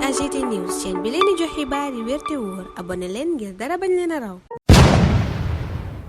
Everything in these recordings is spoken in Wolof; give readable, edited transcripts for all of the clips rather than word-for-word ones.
AGT News chaîne bi leen di jox xibaar yi wér te wóor abonné leen ngir dara bañ leen a raw.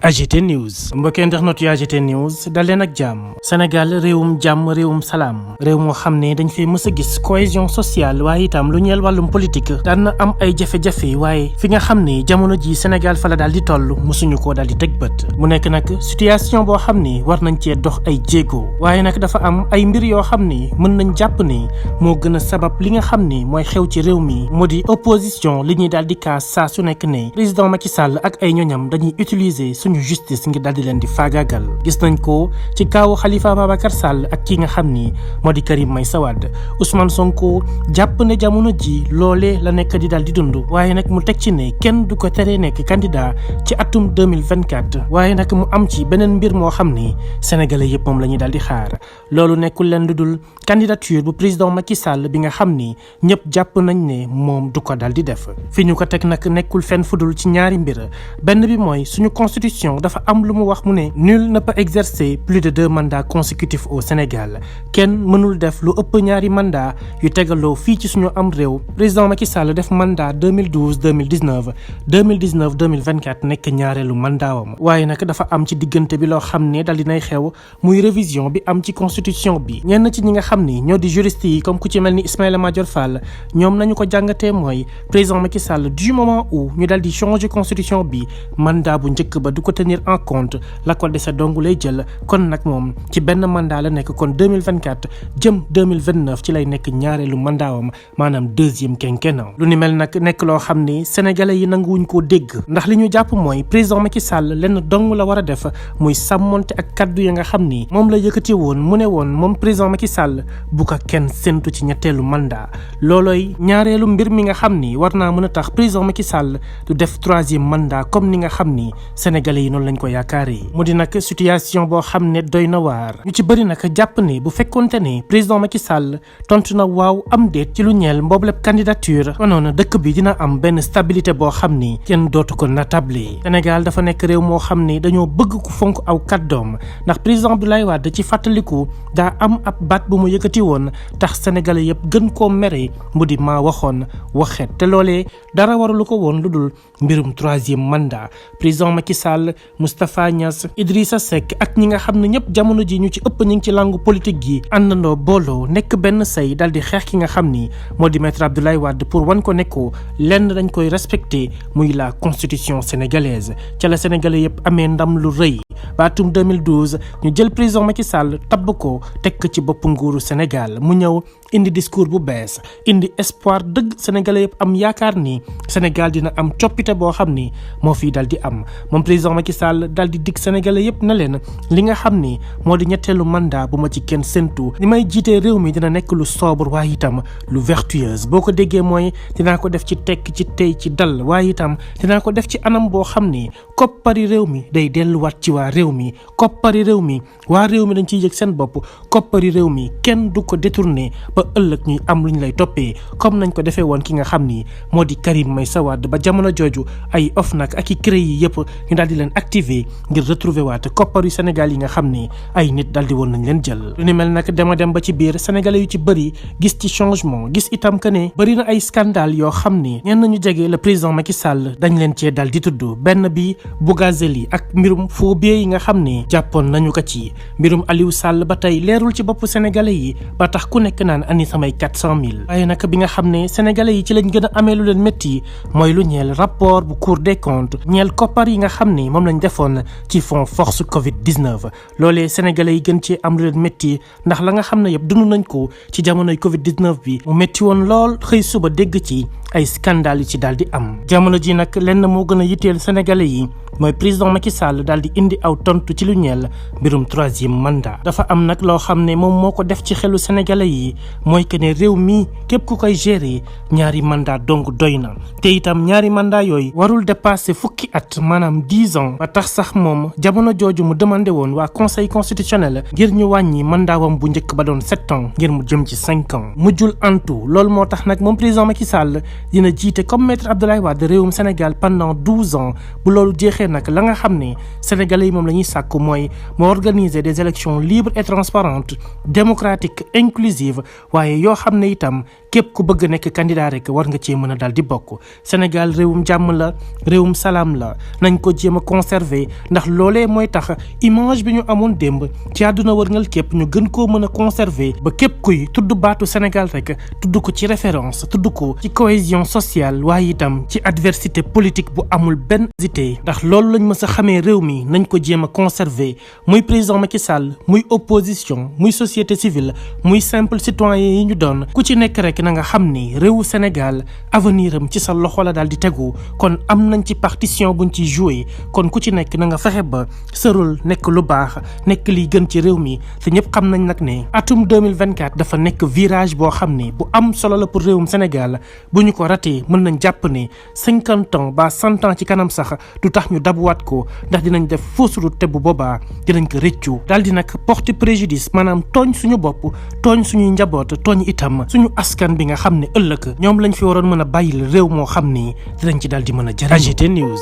AGT News mbokki internet yu AGT News dal leen ak jàmm. Sénégal réewum jàmm réewum salaam réew moo xam ne dañ fay mës a gis cohésion sociale waaye itam lu ñeel wàllum politique daan na am ay jafe-jafe waaye fi nga xam ne jamono ji Sénégal fa la daal di toll mësuñu koo daal di teg bët mu nekk nag situation boo xam ne war nañ cee dox ay jéego waaye nag dafa am ay mbir yoo xam ne mën nañ jàpp ne moo gën a sabab li nga xam ne mooy xew ci réew mi moo di opposition li ñuy daal di kaas saa su nekk ne président Macky Sall ak ay ñoñam dañuy utiliser justice ngir daal di leen di faagaagal gis nañ ko ci kaawu Khalifa Babacar Sall ak ki nga xam ni moo di Karim Meïssa Wade Ousmane Sonko jàpp ne jamono ji loolee la nekk di daal di dund waaye nag mu teg ci ne kenn du ko teree nekk candidat ci atum 2024 waaye nag mu am ci beneen mbir moo xam ni sénégalais yëpp moom la ñuy daal di xaar loolu nekkul leen lu dul candidature bu président Macky Sall bi nga xam ni ñëpp jàpp nañ ne moom du ko daal di def fi ñu ko teg nag nekkul fenn fudul ci ñaari mbir benn bi mooy suñu constitution dafa am lu mu wax mu ne nul ne peut exercer plus de 2 mandats consécutifs au Sénégal kenn mënul def lu ëpp ñaari mandat yu tegaloo fii ci suñu am réew président Macky Sall def mandat 2012 2019 2019 2024 nekk ñaareelu mandaawam waaye nag dafa am ci diggante bi loo xam ne dal dinay xew muy révision bi am ci constitution bi ñenn ci ñi nga xam ni ñoo di juriste yi comme ku ci mel ni Ismaïla Madior Fall ñoom nañu ko jàngatee mooy président Macky Sall du moment où ñu dal di changer constitution bi mandat bu njëkk ba du ko tenir en compte la ko dese dong lay jël kon nag moom ci benn mandat la nekk kon 2024 jëm 2029 ci lay nekk ñaareelu mandaawam maanaam deuxième quinquennat lu ni mel nag nekk loo xam ni sénégalais yi nanguwuñ koo dégg ndax li ñu jàpp mooy président Macky Sall lenn dong la war a def muy sàmmonte ak kaddu ya nga xam ni moom la yëkkati woon mu ne woon moom président Macky Sall bu ko kenn séntu ci ñetteelu mandat loolooy ñaareelu mbir mi nga xam ni war naa mën a tax président Macky Sall du def troisième mandat comme ni nga xam ni sénégalais yi noonu lañ ko yaakaaree mu di nag situation boo xam ne doy na waar ñu ci bëri nag jàpp ne bu fekkonte ne président Macky Sall tontu na waaw am déet ci lu ñeel mboobleb candidature konoon dëkk bi dina am benn stabilité boo xam ni kenn dootu ko natable Sénégal dafa nekk réew moo xam ni dañoo bëgg ku fonk aw kàddoom ndax président Abdoulaye Wade ci fàttaliku daa am ab baat bu mu yëkkati woon tax sénégalais yëpp gën koo mere mu di maa waxoon waxet te loolee dara waralu ko woon lu dul mbirum troisième mandat président Macky Sall Moustapha Niass Idrissa Seck ak ñi nga xam ne ñëpp jamono ji ñu ci ëpp ñu ngi ci langue politique gi àndandoo booloo nekk benn say dal di xeex ki nga xam ni moo di maître Abdoulaye Wade pour wan ko nekkoo lenn dañ koy respecté muy la constitution sénégalaise ca la sénégalais yëpp amee ndam lu rëy ba atum 2012 ñu jël président Macky Sall tabb ko teg ci bopp nguuru Sénégal mu ñëw indi discours bu bees indi espoir dëgg sénégalais yëpp am yaakaar ni Sénégal dina am coppite boo xam ni moo fii dal di am moom président Macky Sall dal di dig sénégalais yëpp na leen li nga xam ni moo di ñetteelu mandat bu ma ci kenn séntu ni may jiitee réew mi dina nekk lu sobre waaye itam lu vertueuse boo ko déggee mooy dinaa ko def ci tekk ci tey ci dal waaye itam dinaa ko def ci anam boo xam ni koppari réew mi day delluwaat ci waa réew mi koppari réew mi waa réew mi dañ ciy yëg seen bopp koppari réew mi kenn du ko détourné ba ëllëg ñuy am lu ñu lay toppee comme nañ ko defee woon ki nga xam ni moo di Karim Meïssa Wade ba jamono jooju ay OFNAC ak i CREI yi yëpp ñu daal di leen activer ngir retrouver waat kopparu Sénégal yi nga xam ni ay nit daal di woon nañ leen jël lu ni mel nag dema dem ba ci biir sénégalais yu ci bëri gis ci changement gis itam que ne bëri na ay scandale yoo xam ni ñenn ñu jege le président Macky Sall dañ leen cee dal di tudd benn bi Bougazelli ak mbirum faux billets yi nga xam ni jàppoon nañu ko ci mbirum Aliou Sall ba tey leerul ci bopp sénégalais yi ba tax ku nekk naan ani samay 400 000 waaye nag bi nga xam ne sénégalais yi ci lañ gën a amee lu leen métti mooy lu ñeel rapport bu Cour des comptes ñeel koppar yi nga xam ni moom lañ defoon ci fonds force Covid 19 loolee sénégalais yi gën cee am lu leen métti ndax la nga xam ne yëpp dund nañ ko ci jamonoy Covid 19 bi mu métti woon lool xëy suba dégg ci ay scandale yu ci daal di am jamono ji nag lenn moo gën a yitteel sénégalais yi mooy président Macky Sall daal di indi aw tontu ci lu ñeel mbirum troisième mandat dafa am nag loo xam ne moom moo ko def ci xelu sénégalais yi mooy que ne réew mi képp ku koy gérer ñaari mandat donc doy na te itam ñaari mandat yooyu warul dépasser fukki at maanaam 10 ans ba tax sax moom jamono jooju mu demandé woon waa conseil constitutionnel ngir ñu wàññi mandaawam bu njëkk ba doon 7 ans ngir mu jëm ci 5 ans mujjul antu loolu moo tax nag moom président Macky Sall dina jiite comme maître Abdoulaye Wade réewum Sénégal pendant 12 ans bu loolu jeexee nag la nga xam ne sénégalais yi moom la ñuy sàkku mooy moo organiser des élections libres et transparentes démocratiques inclusives waaye yoo xam ne itam képp ku bëgg nekk candidat rek war nga cee mën a daal di bokk. Sénégal réewum jàmm la réewum salaam la nañ ko jéem a conserver ndax loolee mooy tax image bi ñu amoon démb ci àdduna wërngal képp ñu gën koo mën a conserver ba képp kuy tudd baatu Sénégal rek tudd ko ci référence tudd ko ci cohésion sociale waaye itam ci adversité politique bu amul benn hésité ndax loolu lañ mës a xamee réew mi nañ ko jéem a conserver muy président Macky Sall muy opposition muy société civile muy simple citoyen yi ñu doon ku ci nekk rek na nga xam ni réewu Sénégal avenir am ci sa loxo la daal di tegu kon am nañ ci partition buñ ci joué kon ku ci nekk na nga fexe ba sa rôle nekk lu baax nekk liy gën ci réew mi te ñëpp xam nañ nag ne atum 2024 dafa nekk virage boo xam ne bu am solo la pour réewum Sénégal bu ñu ko ratee mën nañ jàpp ne 50 ans ba 100 ans ci kanam sax du tax ñu dabuwaat ko ndax dinañ def fausse route te bu boobaa dinañ ko rëccu daal di nag porter préjudice maanaam tooñ suñu bopp tooñ suñuy njaboot tooñ itam suñu askan bi nga xam ne ëllëg ñoom lañ fi waroon mën a bàyyil réew moo xam ni dinañ ci daal di mën a jëriñ. AGT News.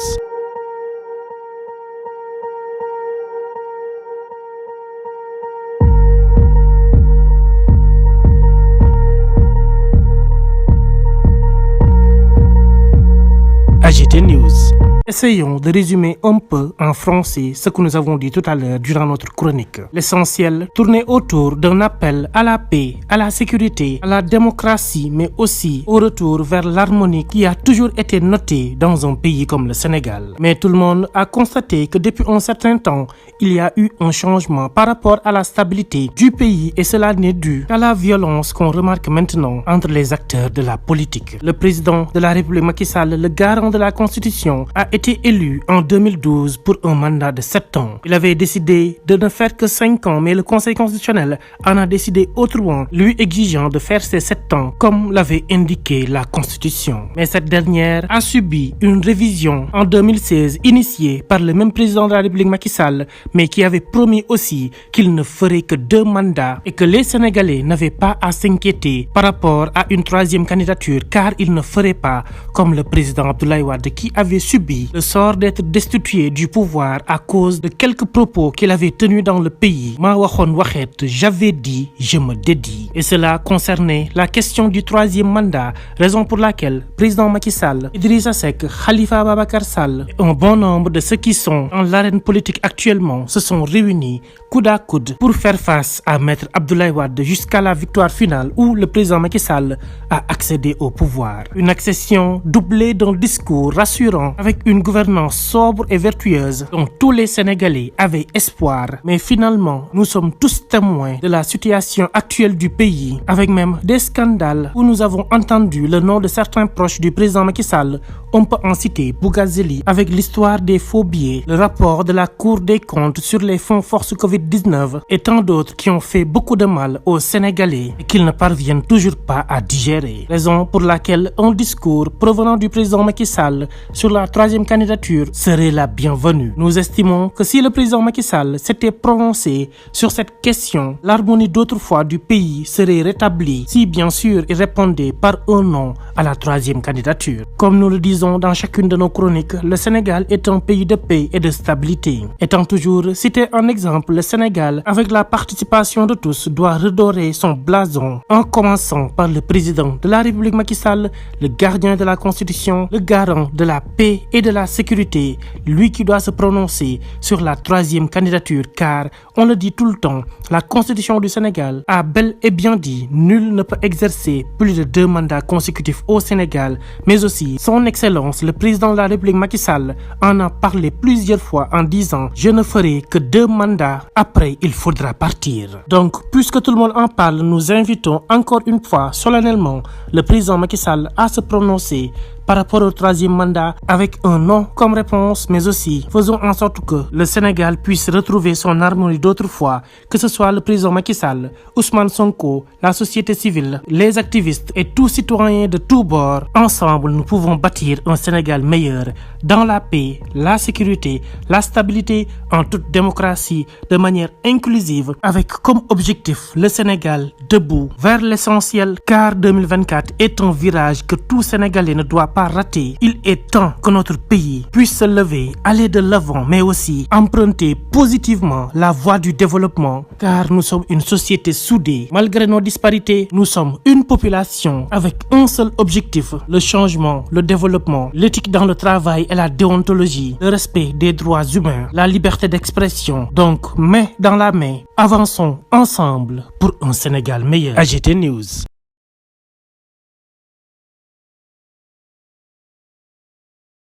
AGT News. Essayons de résumer un peu en français ce que nous avons dit tout à l'heure durant notre chronique. L'essentiel tournait autour d'un appel à la paix, à la sécurité, à la démocratie, mais aussi au retour vers l'harmonie qui a toujours été notée dans un pays comme le Sénégal. Mais tout le monde a constaté que depuis un certain temps, il y a eu un changement par rapport à la stabilité du pays et cela n'est dû qu'à la violence qu'on remarque maintenant entre les acteurs de la politique. Le président de la République Macky Sall, le garant de la Constitution, a été élu en 2012 pour un mandat de 7 ans. Il avait décidé de ne faire que 5 ans, mais le Conseil constitutionnel en a décidé autrement, lui exigeant de faire ses 7 ans, comme l'avait indiqué la Constitution. Mais cette dernière a subi une révision en 2016, initiée par le même président de la République Macky Sall, mais qui avait promis aussi qu'il ne ferait que 2 mandats et que les Sénégalais n'avaient pas à s'inquiéter par rapport à une 3e candidature, car il ne ferait pas comme le président Abdoulaye Wade qui avait subi le sort d'être destitué du pouvoir à cause de quelques propos qu'il avait tenus dans le pays. Ma waxoon waxeet, j'avais dit, je me dédie. Et cela concernait la question du 3e mandat, raison pour laquelle président Macky Sall, Idrissa Seck, Khalifa Ababacar Sall et un bon nombre de ceux qui sont dans l'arène politique actuellement se sont réunis coude à coude pour faire face à Maître Abdoulaye Wade jusqu'à la victoire finale où le président Macky Sall a accédé au pouvoir. Une accession doublée d'un discours rassurant avec une gouvernance sobre et vertueuse dont tous les Sénégalais avaient espoir. Mais finalement, nous sommes tous témoins de la situation actuelle du pays, avec même des scandales où nous avons entendu le nom de certains proches du président Macky Sall. On peut en citer Bougazeli avec l'histoire des faux billets, le rapport de la Cour des comptes sur les fonds force Covid-19 et tant d'autres qui ont fait beaucoup de mal aux Sénégalais et qu'ils ne parviennent toujours pas à digérer. Raison pour laquelle un discours provenant du président Macky Sall sur la 3e candidature serait la bienvenue. Nous estimons que si le président Macky Sall s'était prononcé sur cette question, l'harmonie d'autrefois du pays serait rétablie si bien sûr il répondait par un non à la 3e candidature. Comme nous le disons dans chacune de nos chroniques, le Sénégal est un pays de paix et de stabilité. Étant toujours cité en exemple, le Sénégal, avec la participation de tous, doit redorer son blason en commençant par le président de la République Macky Sall, le gardien de la Constitution, le garant de la paix et de la sécurité, lui qui doit se prononcer sur la 3e candidature car, on le dit tout le temps, la Constitution du Sénégal a bel et bien dit nul ne peut exercer plus de 2 mandats consécutifs au Sénégal, mais aussi son Excellence, le président de la République Macky Sall, en a parlé plusieurs fois en disant « Je ne ferai que 2 mandats, après il faudra partir ». Donc, puisque tout le monde en parle, nous invitons encore une fois solennellement le président Macky Sall à se prononcer par rapport au 3e mandat avec un non comme réponse, mais aussi faisons en sorte que le Sénégal puisse retrouver son harmonie d'autrefois, que ce soit le président Macky Sall, Ousmane Sonko, la société civile, les activistes et tous citoyens de tous bords. Ensemble, nous pouvons bâtir un Sénégal meilleur dans la paix, la sécurité, la stabilité, en toute démocratie, de manière inclusive, avec comme objectif le Sénégal debout vers l'essentiel, car 2024 est un virage que tout Sénégalais ne doit pas rater. Il est temps que notre pays puisse se lever, aller de l'avant, mais aussi emprunter positivement la voie du développement, car nous sommes une société soudée. Malgré nos disparités, nous sommes une population avec un seul objectif, le changement, le développement, l'éthique dans le travail et la déontologie, le respect des droits humains, la liberté d'expression. Donc, main dans la main, avançons ensemble pour un Sénégal meilleur. AGT News.